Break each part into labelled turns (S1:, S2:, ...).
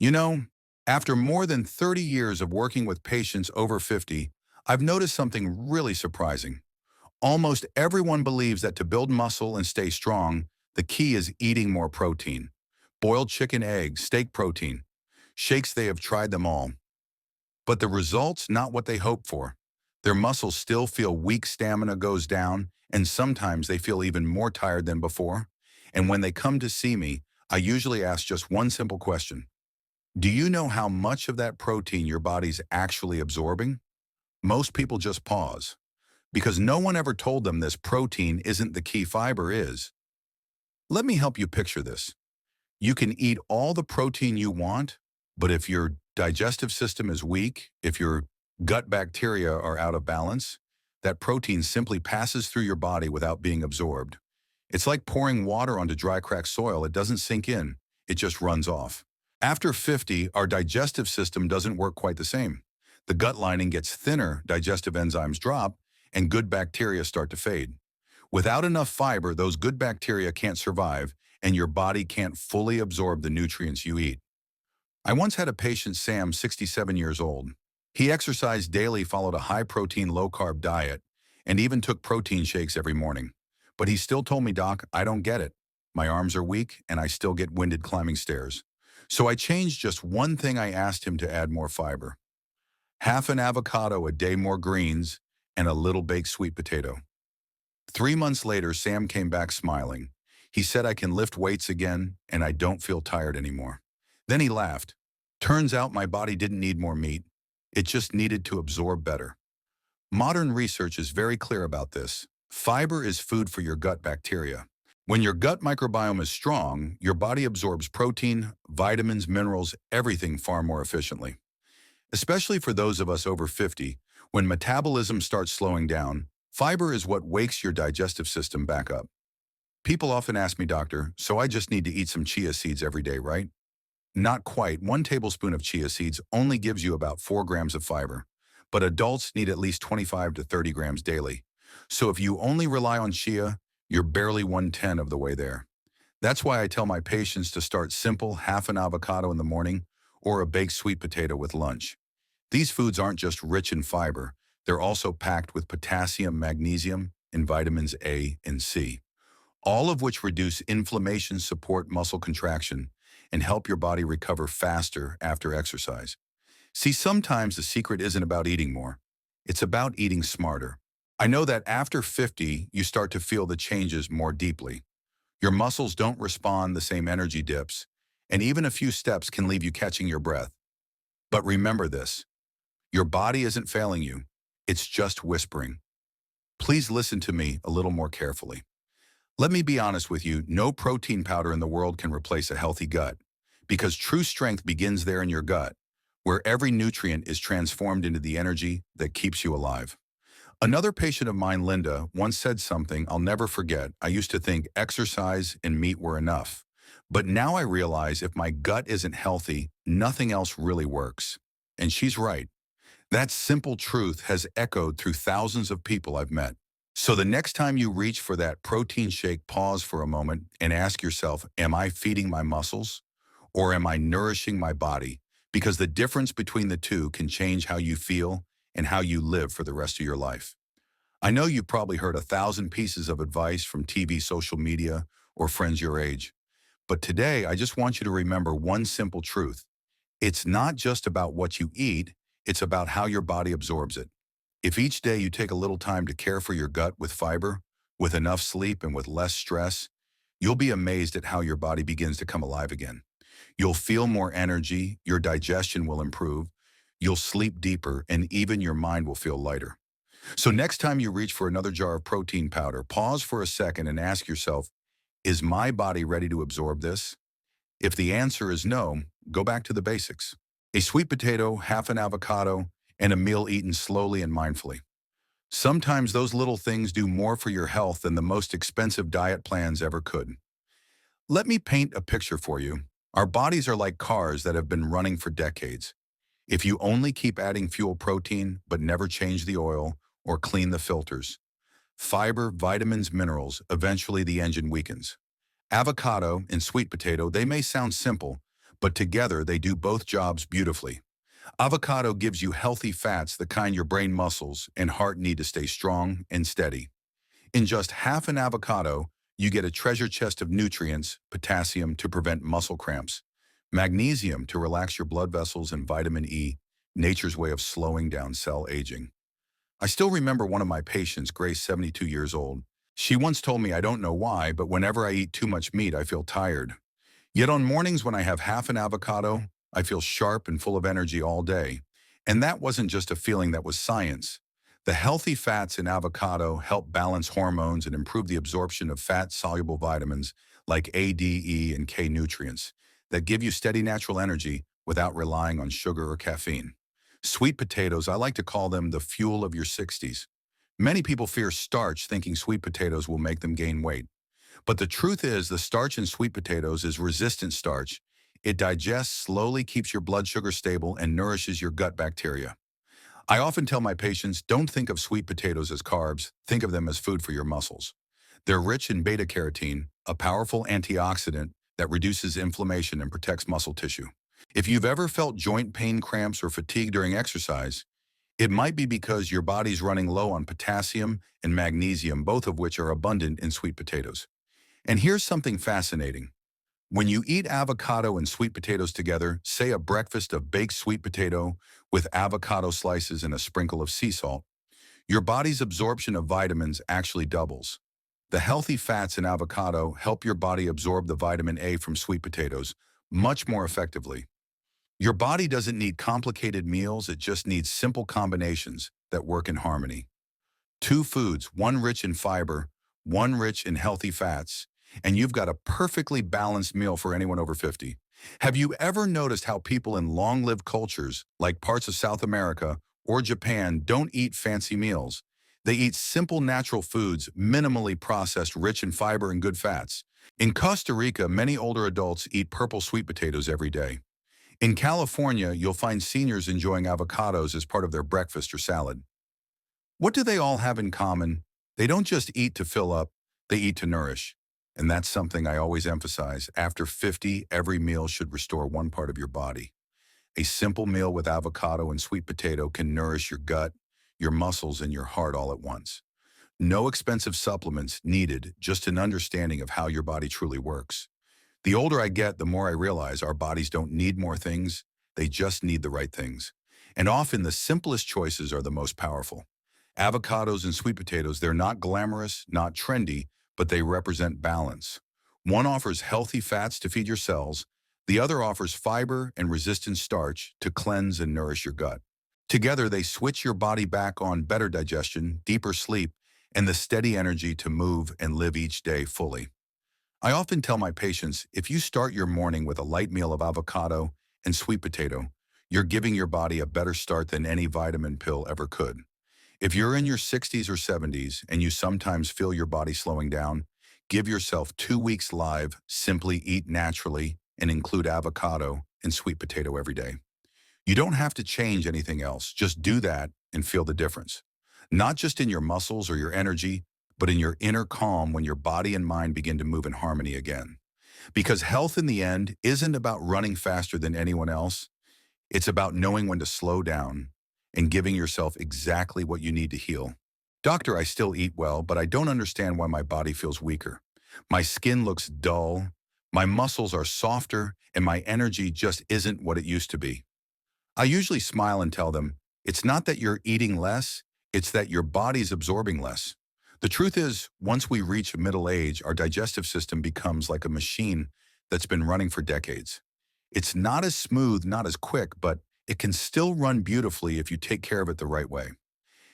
S1: You know, after more than 30 years of working with patients over 50, I've noticed something really surprising. Almost everyone believes that to build muscle and stay strong, the key is eating more protein. Boiled chicken, eggs, steak protein. Shakes, they have tried them all. But the results, not what they hoped for. Their muscles still feel weak, stamina goes down, and sometimes they feel even more tired than before. And when they come to see me, I usually ask just one simple question. Do you know how much of that protein your body's actually absorbing? Most people just pause because no one ever told them this protein isn't the key, fiber is. Let me help you picture this. You can eat all the protein you want, but if your digestive system is weak, if your gut bacteria are out of balance, that protein simply passes through your body without being absorbed. It's like pouring water onto dry, cracked soil. It doesn't sink in, it just runs off. After 50, our digestive system doesn't work quite the same. The gut lining gets thinner, digestive enzymes drop, and good bacteria start to fade. Without enough fiber, those good bacteria can't survive, and your body can't fully absorb the nutrients you eat. I once had a patient, Sam, 67 years old. He exercised daily, followed a high-protein, low-carb diet, and even took protein shakes every morning. But he still told me, Doc, I don't get it. My arms are weak, and I still get winded climbing stairs. So I changed just one thing. I asked him to add more fiber. Half an avocado a day, more greens, and a little baked sweet potato. 3 months later, Sam came back smiling. He said, I can lift weights again, and I don't feel tired anymore. Then he laughed. Turns out my body didn't need more meat. It just needed to absorb better. Modern research is very clear about this. Fiber is food for your gut bacteria. When your gut microbiome is strong, your body absorbs protein, vitamins, minerals, everything far more efficiently. Especially for those of us over 50, when metabolism starts slowing down, fiber is what wakes your digestive system back up. People often ask me, Doctor, so I just need to eat some chia seeds every day, right? Not quite. 1 tablespoon of chia seeds only gives you about 4 grams of fiber, but adults need at least 25 to 30 grams daily. So if you only rely on chia, you're barely 1/10 of the way there. That's why I tell my patients to start simple, half an avocado in the morning or a baked sweet potato with lunch. These foods aren't just rich in fiber, they're also packed with potassium, magnesium, and vitamins A and C, all of which reduce inflammation, support muscle contraction, and help your body recover faster after exercise. See, sometimes the secret isn't about eating more. It's about eating smarter. I know that after 50, you start to feel the changes more deeply. Your muscles don't respond the same energy dips, and even a few steps can leave you catching your breath. But remember this, your body isn't failing you. It's just whispering. Please listen to me a little more carefully. Let me be honest with you, no protein powder in the world can replace a healthy gut, because true strength begins there in your gut, where every nutrient is transformed into the energy that keeps you alive. Another patient of mine, Linda, once said something I'll never forget. I used to think exercise and meat were enough. But now I realize if my gut isn't healthy, nothing else really works. And she's right. That simple truth has echoed through thousands of people I've met. So the next time you reach for that protein shake, pause for a moment and ask yourself, am I feeding my muscles or am I nourishing my body? Because the difference between the two can change how you feel and how you live for the rest of your life. I know you've probably heard 1,000 pieces of advice from TV, social media, or friends your age. But today, I just want you to remember one simple truth. It's not just about what you eat, it's about how your body absorbs it. If each day you take a little time to care for your gut with fiber, with enough sleep and with less stress, you'll be amazed at how your body begins to come alive again. You'll feel more energy, your digestion will improve, you'll sleep deeper, and even your mind will feel lighter. So next time you reach for another jar of protein powder, pause for a second and ask yourself, is my body ready to absorb this? If the answer is no, go back to the basics. A sweet potato, half an avocado, and a meal eaten slowly and mindfully. Sometimes those little things do more for your health than the most expensive diet plans ever could. Let me paint a picture for you. Our bodies are like cars that have been running for decades. If you only keep adding fuel, protein, but never change the oil or clean the filters, fiber, vitamins, minerals, eventually the engine weakens. Avocado and sweet potato, they may sound simple, but together they do both jobs beautifully. Avocado gives you healthy fats, the kind your brain muscles and heart need to stay strong and steady. In just half an avocado, you get a treasure chest of nutrients: potassium to prevent muscle cramps, magnesium to relax your blood vessels, and vitamin E, nature's way of slowing down cell aging. I still remember one of my patients, Grace, 72 years old. She once told me, "I don't know why, but whenever I eat too much meat, I feel tired. Yet on mornings when I have half an avocado, I feel sharp and full of energy all day." And that wasn't just a feeling, that was science. The healthy fats in avocado help balance hormones and improve the absorption of fat-soluble vitamins like A, D, E, and K nutrients that give you steady natural energy without relying on sugar or caffeine. Sweet potatoes, I like to call them the fuel of your 60s. Many people fear starch, thinking sweet potatoes will make them gain weight. But the truth is, the starch in sweet potatoes is resistant starch. It digests slowly, keeps your blood sugar stable, and nourishes your gut bacteria. I often tell my patients, don't think of sweet potatoes as carbs, think of them as food for your muscles. They're rich in beta-carotene, a powerful antioxidant that reduces inflammation and protects muscle tissue. If you've ever felt joint pain, cramps, or fatigue during exercise, it might be because your body's running low on potassium and magnesium, both of which are abundant in sweet potatoes. And here's something fascinating. When you eat avocado and sweet potatoes together, say a breakfast of baked sweet potato with avocado slices and a sprinkle of sea salt, your body's absorption of vitamins actually doubles. The healthy fats in avocado help your body absorb the vitamin A from sweet potatoes much more effectively. Your body doesn't need complicated meals, it just needs simple combinations that work in harmony. Two foods, one rich in fiber, one rich in healthy fats, and you've got a perfectly balanced meal for anyone over 50. Have you ever noticed how people in long-lived cultures, like parts of South America or Japan, don't eat fancy meals? They eat simple natural foods, minimally processed, rich in fiber and good fats. In Costa Rica, many older adults eat purple sweet potatoes every day. In California, you'll find seniors enjoying avocados as part of their breakfast or salad. What do they all have in common? They don't just eat to fill up, they eat to nourish. And that's something I always emphasize. After 50, every meal should restore one part of your body. A simple meal with avocado and sweet potato can nourish your gut, your muscles, and your heart all at once. No expensive supplements needed, just an understanding of how your body truly works. The older I get, the more I realize our bodies don't need more things, they just need the right things. And often the simplest choices are the most powerful. Avocados and sweet potatoes, they're not glamorous, not trendy, but they represent balance. One offers healthy fats to feed your cells, the other offers fiber and resistant starch to cleanse and nourish your gut. Together, they switch your body back on better digestion, deeper sleep, and the steady energy to move and live each day fully. I often tell my patients, if you start your morning with a light meal of avocado and sweet potato, you're giving your body a better start than any vitamin pill ever could. If you're in your 60s or 70s and you sometimes feel your body slowing down, give yourself 2 weeks live, simply eat naturally, and include avocado and sweet potato every day. You don't have to change anything else, just do that and feel the difference. Not just in your muscles or your energy, but in your inner calm when your body and mind begin to move in harmony again. Because health in the end isn't about running faster than anyone else, it's about knowing when to slow down and giving yourself exactly what you need to heal. Doctor, I still eat well, but I don't understand why my body feels weaker. My skin looks dull, my muscles are softer, and my energy just isn't what it used to be. I usually smile and tell them, it's not that you're eating less, it's that your body's absorbing less. The truth is, once we reach middle age, our digestive system becomes like a machine that's been running for decades. It's not as smooth, not as quick, but it can still run beautifully if you take care of it the right way.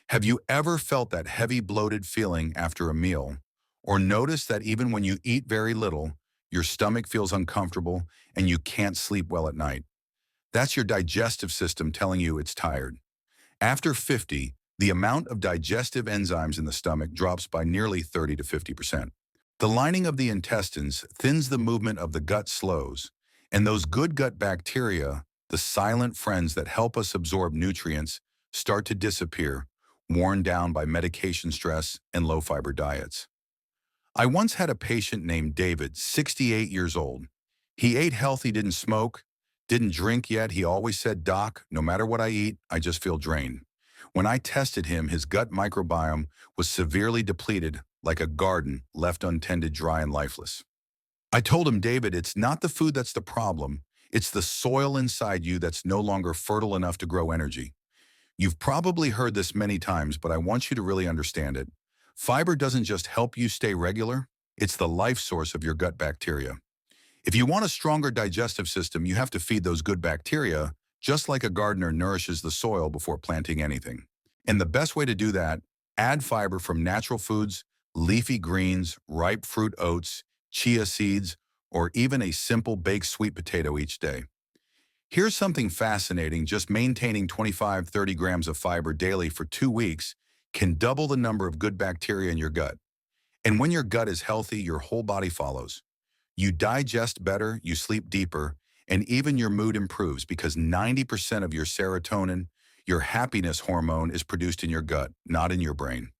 S1: Have you ever felt that heavy, bloated feeling after a meal? Or noticed that even when you eat very little, your stomach feels uncomfortable and you can't sleep well at night? That's your digestive system telling you it's tired. After 50, the amount of digestive enzymes in the stomach drops by nearly 30 to 50%. The lining of the intestines thins, the movement of the gut slows, and those good gut bacteria, the silent friends that help us absorb nutrients, start to disappear, worn down by medication stress and low-fiber diets. I once had a patient named David, 68 years old. He ate healthy, didn't smoke, Didn't drink yet, he always said, "Doc, no matter what I eat, I just feel drained." When I tested him, his gut microbiome was severely depleted, like a garden left untended, dry and lifeless. I told him, "David, it's not the food that's the problem. It's the soil inside you that's no longer fertile enough to grow energy." You've probably heard this many times, but I want you to really understand it. Fiber doesn't just help you stay regular, it's the life source of your gut bacteria. If you want a stronger digestive system, you have to feed those good bacteria, just like a gardener nourishes the soil before planting anything. And the best way to do that, add fiber from natural foods, leafy greens, ripe fruit oats, chia seeds, or even a simple baked sweet potato each day. Here's something fascinating. Just maintaining 25-30 grams of fiber daily for 2 weeks can double the number of good bacteria in your gut. And when your gut is healthy, your whole body follows. You digest better, you sleep deeper, and even your mood improves because 90% of your serotonin, your happiness hormone, is produced in your gut, not in your brain.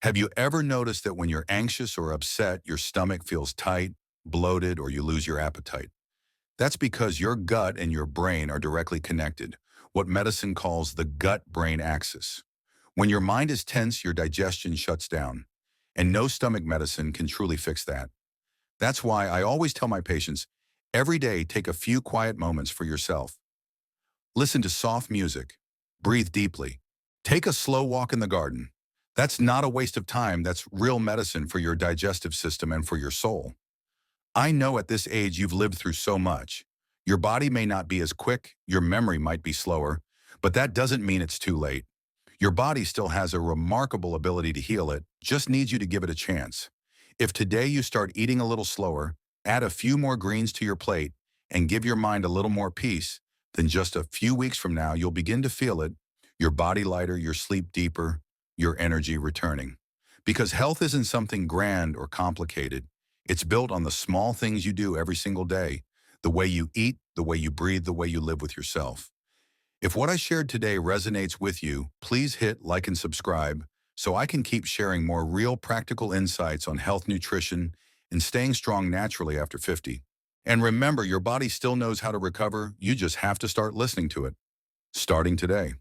S1: Have you ever noticed that when you're anxious or upset, your stomach feels tight, bloated, or you lose your appetite? That's because your gut and your brain are directly connected, what medicine calls the gut-brain axis. When your mind is tense, your digestion shuts down, and no stomach medicine can truly fix that. That's why I always tell my patients, every day take a few quiet moments for yourself. Listen to soft music, breathe deeply, take a slow walk in the garden. That's not a waste of time, that's real medicine for your digestive system and for your soul. I know at this age you've lived through so much. Your body may not be as quick, your memory might be slower, but that doesn't mean it's too late. Your body still has a remarkable ability to heal, it just needs you to give it a chance. If today you start eating a little slower, add a few more greens to your plate, and give your mind a little more peace, then just a few weeks from now you'll begin to feel it, your body lighter, your sleep deeper, your energy returning. Because health isn't something grand or complicated. It's built on the small things you do every single day, the way you eat, the way you breathe, the way you live with yourself. If what I shared today resonates with you, please hit like and subscribe so I can keep sharing more real practical insights on health, nutrition, and staying strong naturally after 50. And remember, your body still knows how to recover. You just have to start listening to it, starting today.